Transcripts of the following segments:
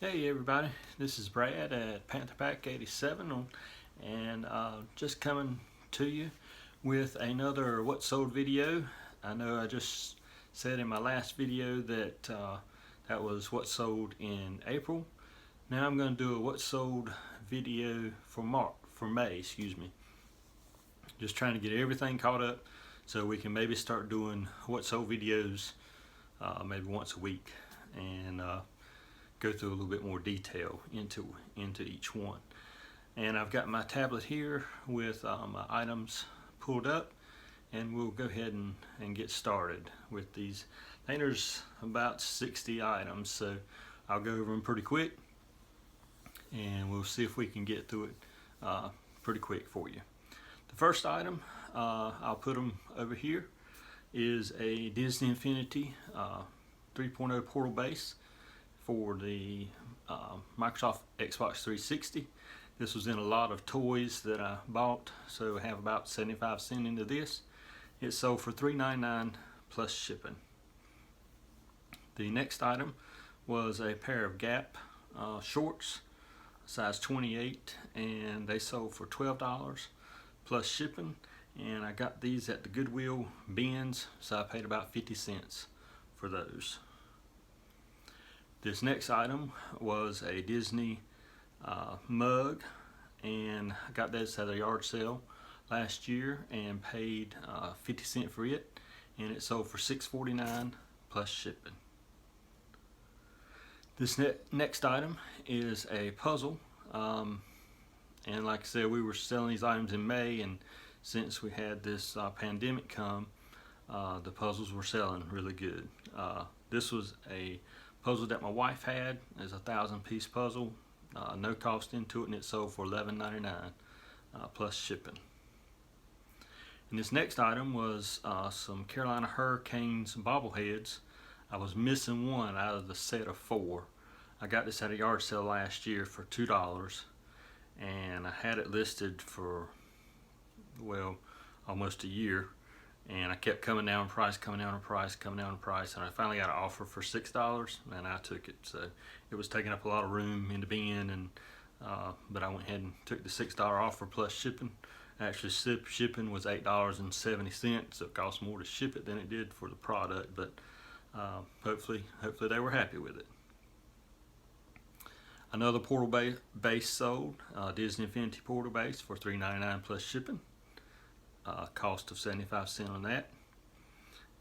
Hey everybody, this is Brad at Panther Pack 87 and just coming to you with another What Sold video. I know I just said in my last video that that was what sold in April. Now I'm going to do a what sold video for May, excuse me. Just trying to get everything caught up so we can maybe start doing what sold videos maybe once a week and go through a little bit more detail into each one. And I've got my tablet here with my items pulled up, and we'll go ahead and get started with these. I think there's about 60 items, so I'll go over them pretty quick and we'll see if we can get through it pretty quick for you. The first item, I'll put them over here, is a Disney Infinity 3.0 portal base for the Microsoft Xbox 360. This was in a lot of toys that I bought, so I have about 75 cents into this. It sold for $3.99 plus shipping. The next item was a pair of Gap shorts, size 28, and they sold for $12 plus shipping. And I got these at the Goodwill bins, so I paid about 50 cents for those. This next item was a Disney mug, and I got this at a yard sale last year and paid 50 cents for it, and it sold for $6.49 plus shipping. This next item is a puzzle, and like I said, we were selling these items in May, and since we had this pandemic come, the puzzles were selling really good. This was a puzzle that my wife had. Is a 1,000-piece puzzle, no cost into it, and it sold for $11.99 plus shipping. And this next item was some Carolina Hurricanes bobbleheads. I was missing one out of the set of 4. I got this at a yard sale last year for $2, and I had it listed for, well, almost a year. And I kept coming down in price, and I finally got an offer for $6, and I took it. So it was taking up a lot of room in the bin, and but I went ahead and took the $6 offer plus shipping. Actually, shipping was $8.70, so it cost more to ship it than it did for the product. But hopefully they were happy with it. Another portal base sold, Disney Infinity portal base for $3.99 plus shipping. Cost of 75 cents on that.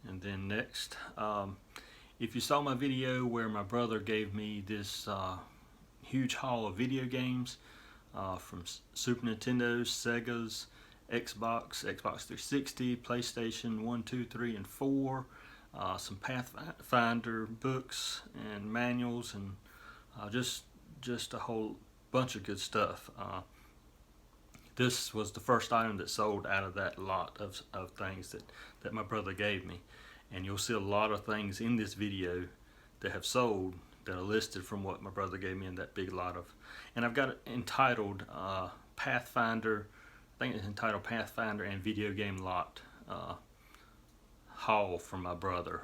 And then next, if you saw my video where my brother gave me this huge haul of video games from Super Nintendo's, Sega's, Xbox 360, PlayStation 1, 2, 3, and 4, some Pathfinder books and manuals, and just a whole bunch of good stuff. This was the first item that sold out of that lot of things that my brother gave me. And you'll see a lot of things in this video that have sold that are listed from what my brother gave me in that big lot of. And I've got it entitled Pathfinder, I think it's entitled Pathfinder and Video Game Lot haul from my brother.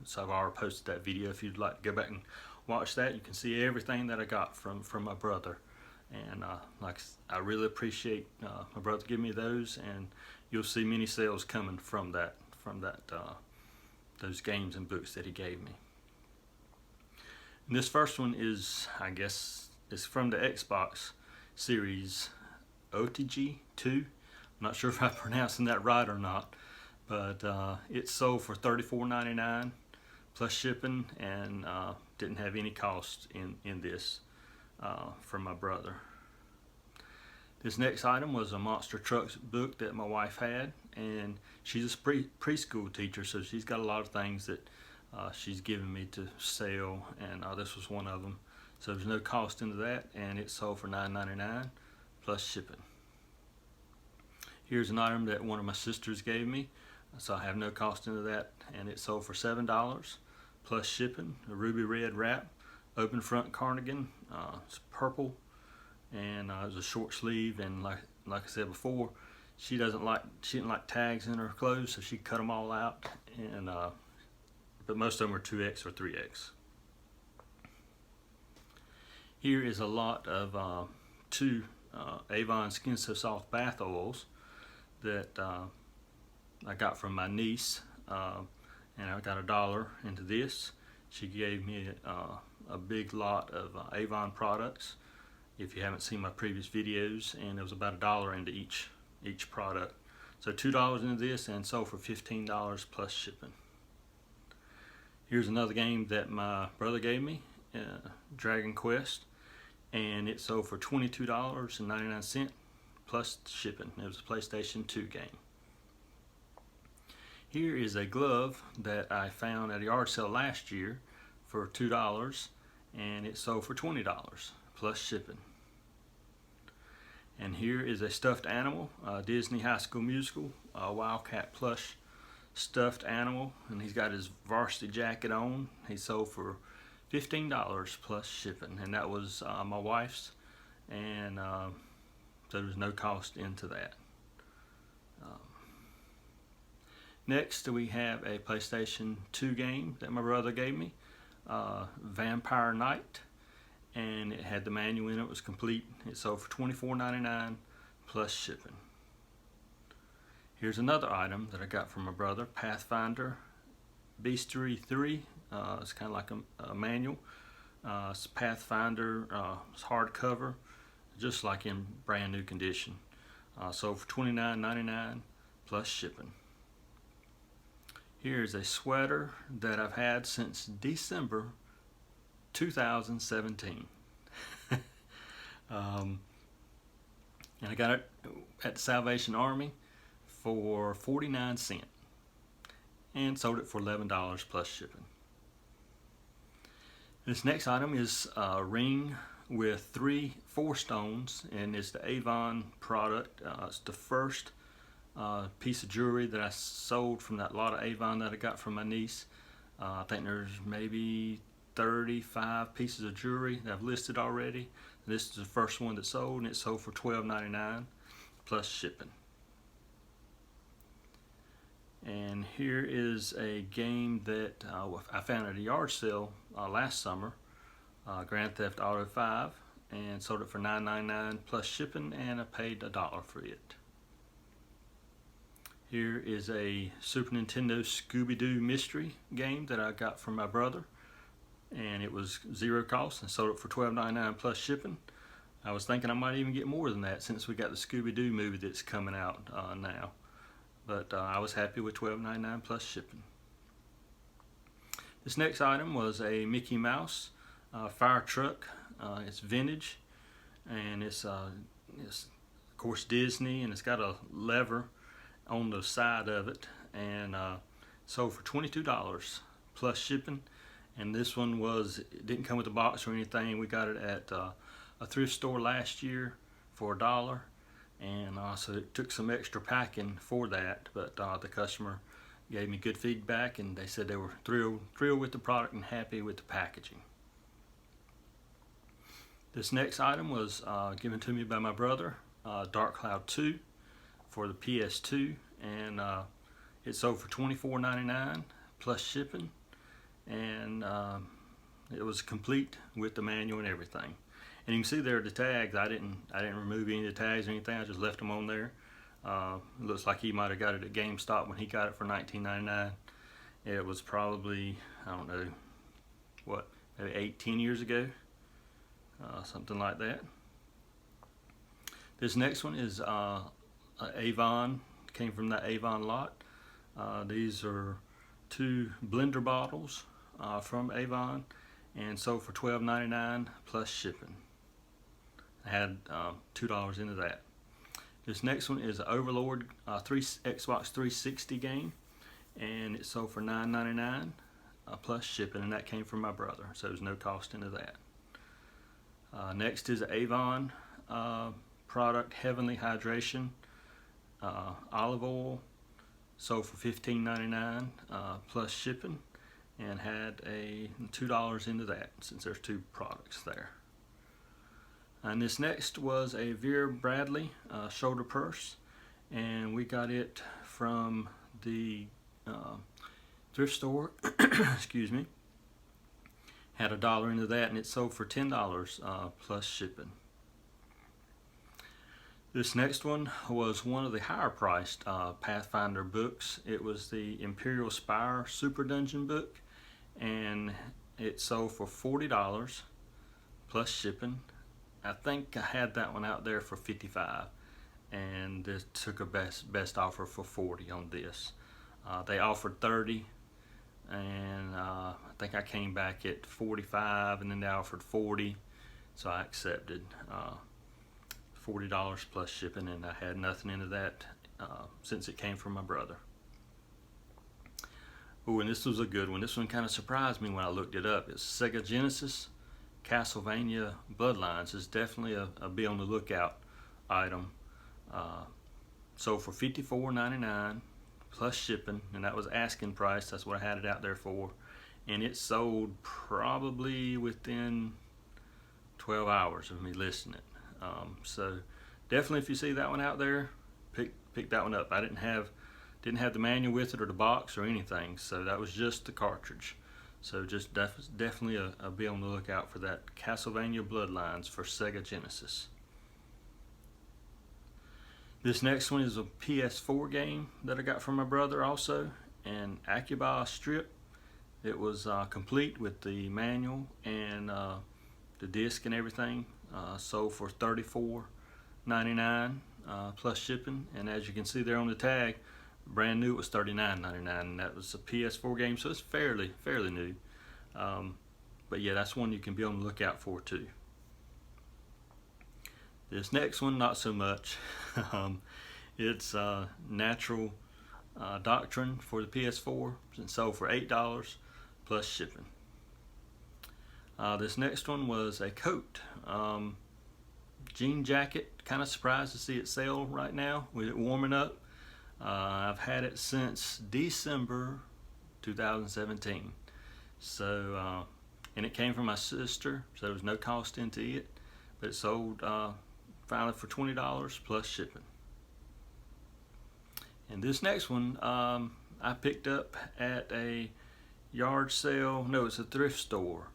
So I've already posted that video. If you'd like to go back and watch that, you can see everything that I got from my brother. And I really appreciate my brother giving me those, and you'll see many sales coming from those games and books that he gave me. And this first one is, I guess, it's from the Xbox series OTG 2. I'm not sure if I'm pronouncing that right or not, but it sold for $34.99 plus shipping, and didn't have any cost in this from my brother. This next item was a Monster Trucks book that my wife had, and she's a preschool teacher, so she's got a lot of things that she's given me to sell, and this was one of them. So there's no cost into that, and it sold for $9.99 plus shipping. Here's an item that one of my sisters gave me, so I have no cost into that, and it sold for $7 plus shipping. A ruby red wrap, open front cardigan. It's purple, and it was a short sleeve, and like I said before, she didn't like tags in her clothes, so she cut them all out, and but most of them are 2X or 3X. Here is a lot of two Avon Skin So Soft bath oils that I got from my niece, and I got $1 into this. She gave me a big lot of Avon products, if you haven't seen my previous videos, and it was about $1 into each product. So $2 into this, and sold for $15 plus shipping. Here's another game that my brother gave me, Dragon Quest, and it sold for $22.99 plus shipping. It was a PlayStation 2 game. Here is a glove that I found at a yard sale last year for $2, and it sold for $20 plus shipping. And here is a stuffed animal, Disney High School Musical, Wildcat plush stuffed animal, and he's got his varsity jacket on. He sold for $15 plus shipping, and that was my wife's, and so there was no cost into that. Next we have a PlayStation 2 game that my brother gave me, Vampire Knight, and it had the manual in it. It was complete. It sold for $24.99 plus shipping. Here's another item that I got from my brother, Pathfinder Beastery 3. It's kind of like a manual. It's Pathfinder, it's hardcover, just like in brand new condition. Sold for $29.99 plus shipping. Here's a sweater that I've had since December 2017. And I got it at the Salvation Army for 49 cents and sold it for $11 plus shipping. This next item is a ring with 4 stones, and it's the Avon product. It's the first piece of jewelry that I sold from that lot of Avon that I got from my niece. I think there's maybe 35 pieces of jewelry that I've listed already. This is the first one that sold, and it sold for $12.99 plus shipping. And here is a game that I found at a yard sale last summer, Grand Theft Auto 5, and sold it for $9.99 plus shipping, and I paid $1 for it. Here is a Super Nintendo Scooby-Doo mystery game that I got from my brother, and it was $0 cost, and sold it for $12.99 plus shipping. I was thinking I might even get more than that since we got the Scooby-Doo movie that's coming out now. But I was happy with $12.99 plus shipping. This next item was a Mickey Mouse fire truck. It's vintage, and it's of course Disney, and it's got a lever on the side of it, and sold for $22 plus shipping. And this one it didn't come with a box or anything. We got it at a thrift store last year for $1. And so it took some extra packing for that, but the customer gave me good feedback, and they said they were thrilled with the product and happy with the packaging. This next item was given to me by my brother, Dark Cloud 2 for the PS2, and it sold for $24.99 plus shipping, and it was complete with the manual and everything. And you can see there the tags. I didn't remove any of the tags or anything. I just left them on there. It looks like he might have got it at GameStop when he got it for $19.99. It was probably, I don't know, what, maybe 8-10 years ago, something like that. This next one is Avon. Came from that Avon lot. These are 2 blender bottles from Avon, and sold for $12.99 plus shipping. I had $2 into that. This next one is an Overlord Xbox 360 game, and it sold for $9.99 plus shipping, and that came from my brother, so there's no cost into that. Next is Avon product, Heavenly Hydration olive oil, sold for $15.99 plus shipping, and had a $2 into that since there's 2 products there. And this next was a Vera Bradley shoulder purse, and we got it from the thrift store excuse me, Had $1 into that, and it sold for $10 plus shipping. This next one was one of the higher priced Pathfinder books. It was the Imperial Spire Super Dungeon book, and it sold for $40 plus shipping. I think I had that one out there for $55, and this took a best offer for $40 on this. They offered $30, and I think I came back at $45, and then they offered $40, so I accepted $40 plus shipping, and I had nothing into that since it came from my brother. Oh, and this was a good one. This one kind of surprised me when I looked it up. It's Sega Genesis Castlevania Bloodlines. It's definitely a be on the lookout item. Sold for $54.99 plus shipping, and that was asking price. That's what I had it out there for, and it sold probably within 12 hours of me listing it. So definitely, if you see that one out there, pick that one up. I didn't have the manual with it or the box or anything, so that was just the cartridge. So just definitely a be on the lookout for that Castlevania Bloodlines for Sega Genesis. This next one is a PS4 game that I got from my brother also, an Akiba strip. It was complete with the manual and the disc and everything. Sold for $34.99 plus shipping, and as you can see there on the tag, brand new, it was $39.99, and that was a PS4 game, so it's fairly new. But yeah, that's one you can be on the lookout for too. This next one, not so much. It's Natural Doctrine for the PS4, and sold for $8 plus shipping. This next one was a coat, jean jacket. Kind of surprised to see it sell right now with it warming up. I've had it since December 2017. So, and it came from my sister, so there was no cost into it, but it sold finally for $20 plus shipping. And this next one I picked up at a yard sale. No, it's a thrift store,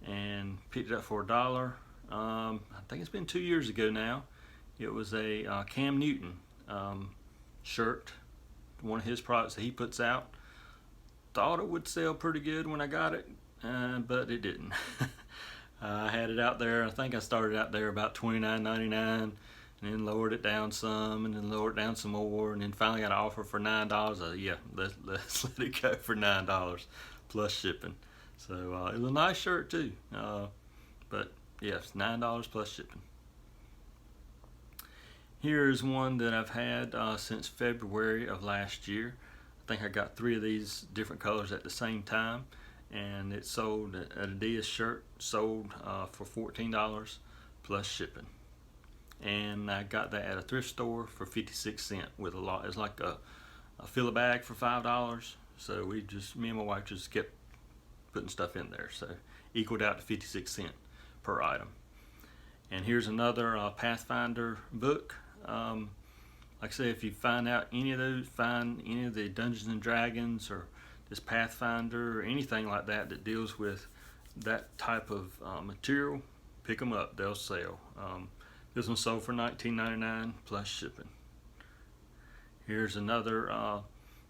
and picked it up for $1. I think it's been 2 years ago now. It was a Cam Newton shirt, one of his products that he puts out. Thought it would sell pretty good when I got it, but it didn't. I had it out there. I think I started out there about $29.99, and then lowered it down some, and then lowered it down some more, and then finally got an offer for $9. Yeah, let's let it go for $9 plus shipping. So it was a nice shirt too, but yes, $9 plus shipping. Here's one that I've had since February of last year. I think I got 3 of these different colors at the same time, and it sold, an Adidas shirt sold for $14 plus shipping. And I got that at a thrift store for 56 cents with a lot. It's like a fill a bag for $5. So me and my wife just kept putting stuff in there. So equaled out to 56 cents per item. And here's another Pathfinder book. Like I say, if you find any of the Dungeons and Dragons or this Pathfinder or anything like that that deals with that type of material, pick them up. They'll sell. This one sold for $19.99 plus shipping. Here's another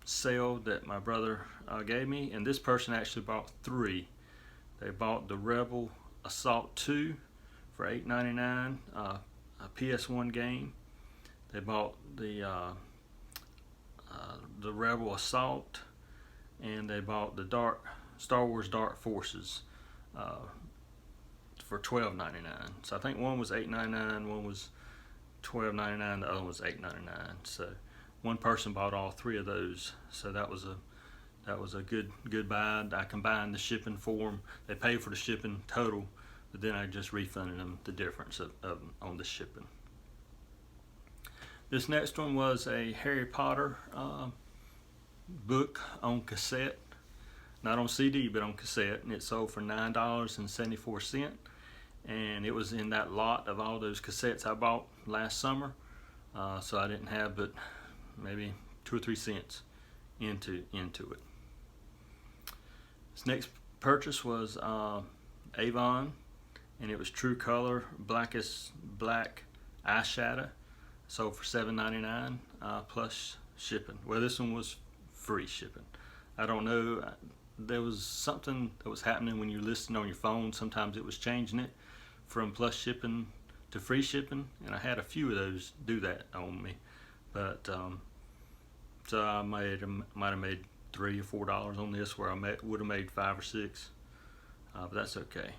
sale that my brother gave me, and this person actually bought 3. They bought the Rebel Assault 2 for $8.99, a PS1 game. They bought the Rebel Assault, and they bought the Star Wars Dark Forces for $12.99. So I think one was $8.99, one was $12.99, the other one was $8.99. So one person bought all 3 of those. So that was a good buy. I combined the shipping for them. They paid for the shipping total, but then I just refunded them the difference on the shipping. This next one was a Harry Potter book on cassette, not on CD, but on cassette, and it sold for $9.74. And it was in that lot of all those cassettes I bought last summer, so I didn't have but maybe 2 or 3 cents into it. This next purchase was Avon, and it was True Color Blackest Black eyeshadow. Sold for $7.99 plus shipping. Well, this one was free shipping. I don't know. There was something that was happening when you're listing on your phone. Sometimes it was changing it from plus shipping to free shipping, and I had a few of those do that on me. But so I might have made $3 or $4 on this, where I would have made 5 or 6. But that's okay.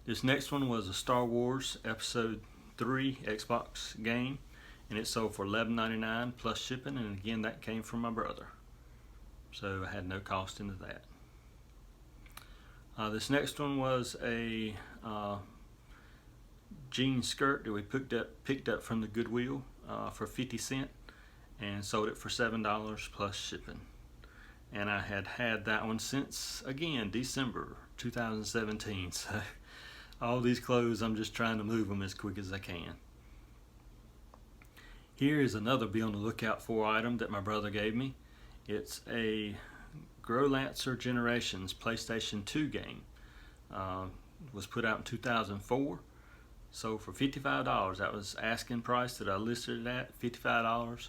This next one was a Star Wars Episode 3 Xbox game, and it sold for $11.99 plus shipping, and again that came from my brother, so I had no cost into that. This next one was a jean skirt that we picked up from the Goodwill for 50 cents and sold it for $7 plus shipping, and I had that one since, again, December 2017. So all these clothes, I'm just trying to move them as quick as I can. Here is another be on the lookout for item that my brother gave me. It's a Growlancer Generations PlayStation 2 game. Was put out in 2004. Sold for $55. That was asking price that I listed it at, $55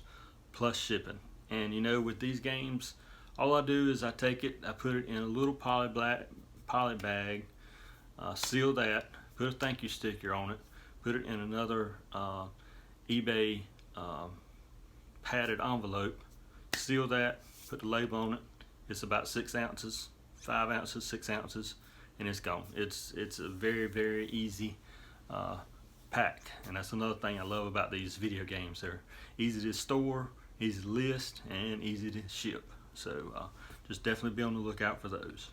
plus shipping. And you know, with these games, all I do is I take it, I put it in a little poly bag, seal that, put a thank you sticker on it, put it in another eBay padded envelope, seal that, put the label on it. It's about 6 ounces, 5 ounces, 6 ounces, and it's gone. It's a very, very easy pack, and that's another thing I love about these video games. They're easy to store, easy to list, and easy to ship. So just definitely be on the lookout for those.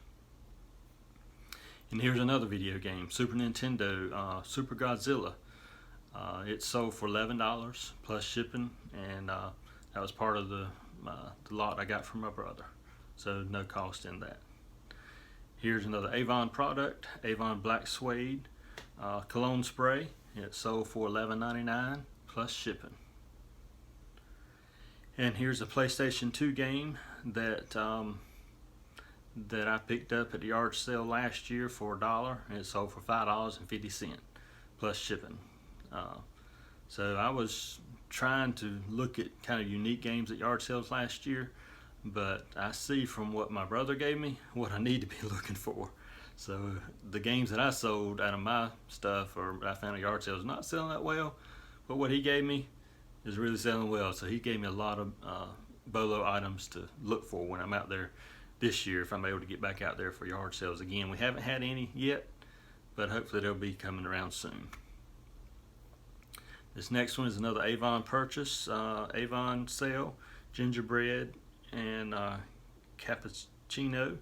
And here's another video game, Super Nintendo, Super Godzilla. It sold for $11 plus shipping, and that was part of the lot I got from my brother, so no cost in that. Here's another Avon product, Avon Black Suede cologne spray. It sold for $11.99 plus shipping. And here's a PlayStation 2 game that I picked up at the yard sale last year for $1, and it sold for $5.50 plus shipping. So I was trying to look at kind of unique games at yard sales last year, but I see from what my brother gave me what I need to be looking for. So the games that I sold out of my stuff, or I found at yard sales, not selling that well, but what he gave me is really selling well. So he gave me a lot of BOLO items to look for when I'm out there this year, if I'm able to get back out there for yard sales again. We haven't had any yet, but hopefully they'll be coming around soon. This next one is another Avon purchase, Avon sale, gingerbread and cappuccino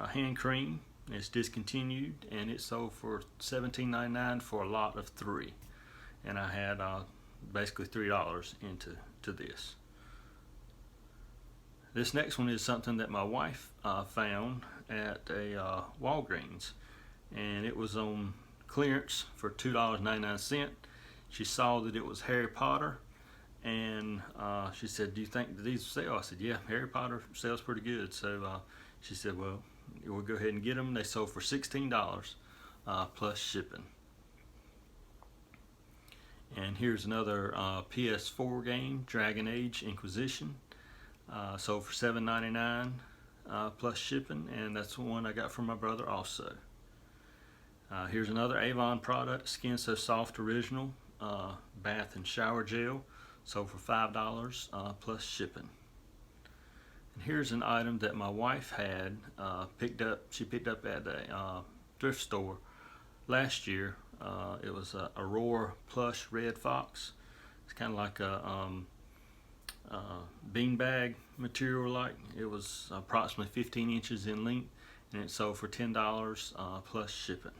hand cream. It's discontinued, and it sold for $17.99 for a lot of 3, and I had basically $3 into this. This next one is something that my wife found at a Walgreens, and it was on clearance for $2.99. She saw that it was Harry Potter, and she said, "Do you think that these will sell?" I said, "Yeah, Harry Potter sells pretty good." So she said, "Well, we'll go ahead and get them." They sold for $16 plus shipping. And here's another PS4 game, Dragon Age Inquisition. Sold for $7.99 plus shipping, and that's the one I got from my brother also. Here's another Avon product, Skin So Soft Original bath and shower gel. Sold for $5 plus shipping. And here's an item that my wife had picked up. She picked up at a thrift store last year. It was a Aurora plush red fox. It's kind of like a beanbag material. Like it was approximately 15 inches in length, and it sold for $10 plus shipping.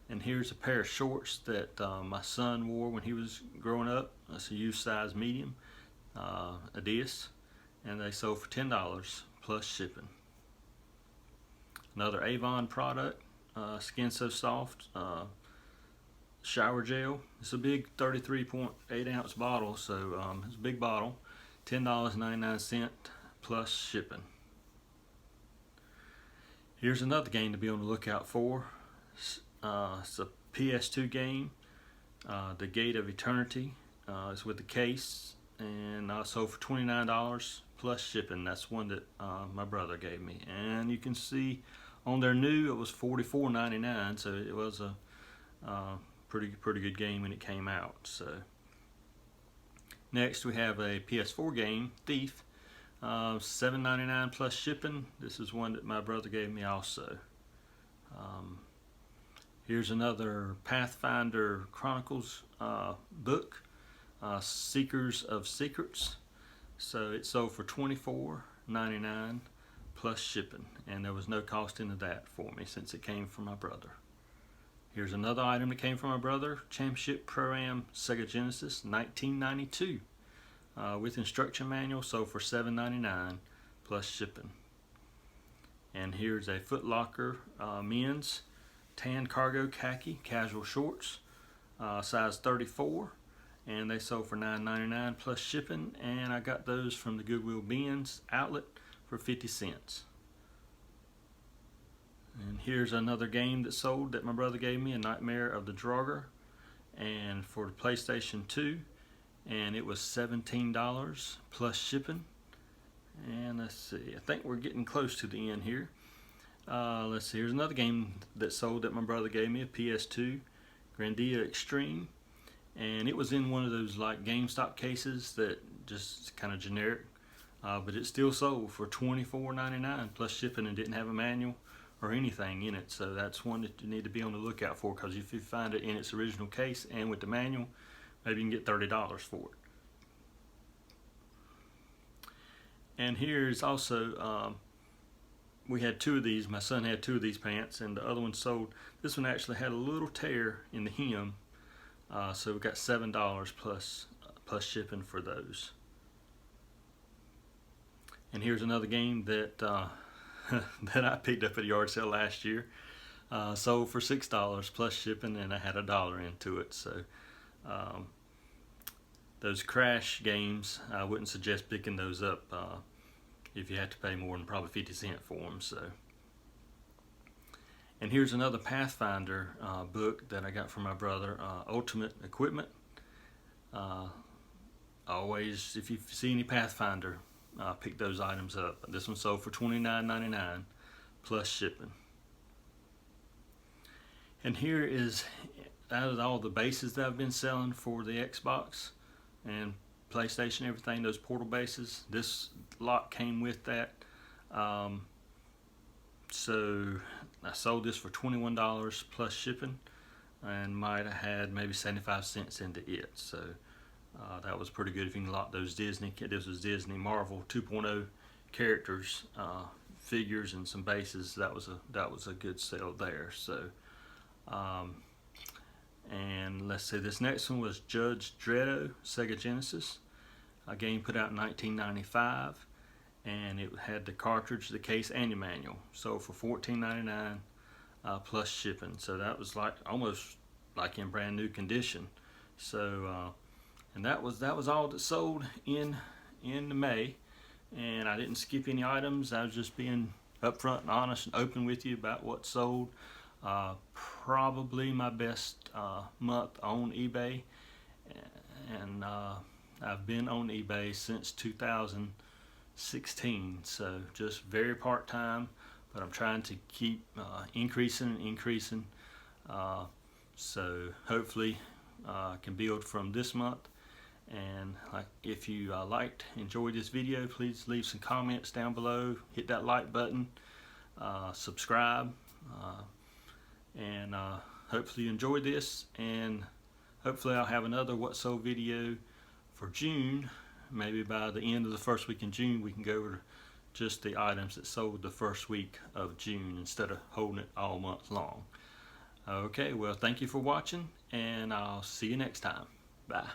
And here's a pair of shorts that my son wore when he was growing up. That's a youth size medium, Adidas, and they sold for $10 plus shipping. Another Avon product, Skin So Soft shower gel. It's a big 33.8 ounce bottle, so it's a big bottle. $10.99 plus shipping. Here's another game to be on the lookout for. It's a PS2 game, The Gate of Eternity. It's with the case, and sold for $29 plus shipping. That's one that my brother gave me, and you can see on their new it was $44.99, so it was a pretty good game when it came out. So next we have a PS4 game, Thief, $7.99 plus shipping. This is one that my brother gave me also. Here's another Pathfinder Chronicles book, Seekers of Secrets. So it sold for $24.99 plus shipping, and there was no cost into that for me since it came from my brother. Here's another item that came from my brother, Championship Pro-Am Sega Genesis 1992 with instruction manual, sold for $7.99 plus shipping. And here's a Foot Locker men's tan cargo khaki casual shorts, size 34, and they sold for $9.99 plus shipping, and I got those from the Goodwill Bins outlet for 50 cents. And here's another game that sold that my brother gave me, A Nightmare of the Draugr, and for the PlayStation 2, and it was $17 plus shipping. And let's see, I think we're getting close to the end here. Let's see, here's another game that sold that my brother gave me, a PS2, Grandia Extreme, and it was in one of those like GameStop cases that just kind of generic, but it still sold for $24.99 plus shipping and didn't have a manual or anything in it. So that's one that you need to be on the lookout for, because if you find it in its original case and with the manual, maybe you can get $30 for it. And here's also, we had two of these. My son had two of these pants, and the other one sold. This one actually had a little tear in the hem, so we got $7 plus shipping for those. And here's another game that that I picked up at a yard sale last year. Sold for $6 plus shipping, and I had $1 into it. So those Crash games, I wouldn't suggest picking those up if you have to pay more than probably 50 cents for them. So, and here's another Pathfinder book that I got from my brother, Ultimate Equipment. Always, if you see any Pathfinder, pick those items up. This one sold for $29.99 plus shipping. And here is, out of all the bases that I've been selling for the Xbox and PlayStation, everything, those portal bases, this lot came with that. So I sold this for $21 plus shipping, and might have had maybe 75 cents into it. So that was pretty good if you can lock those Disney. This was Disney Marvel 2.0 characters, figures, and some bases. That was a good sale there. So. And let's see, this next one was Judge Dredd Sega Genesis, a game put out in 1995, and it had the cartridge, the case, and the manual. Sold for $14.99 plus shipping. So that was like almost like in brand new condition. So and that was all that sold in May, and I didn't skip any items. I was just being upfront and honest and open with you about what sold. Probably my best month on eBay, and I've been on eBay since 2016, so just very part-time, but I'm trying to keep increasing, so hopefully I can build from this month. And if you enjoyed this video, please leave some comments down below, hit that like button, subscribe, and hopefully you enjoyed this, and hopefully I'll have another What Sold video for June. Maybe by the end of the first week in June we can go over just the items that sold the first week of June instead of holding it all month long. Okay, well, thank you for watching, and I'll see you next time. Bye.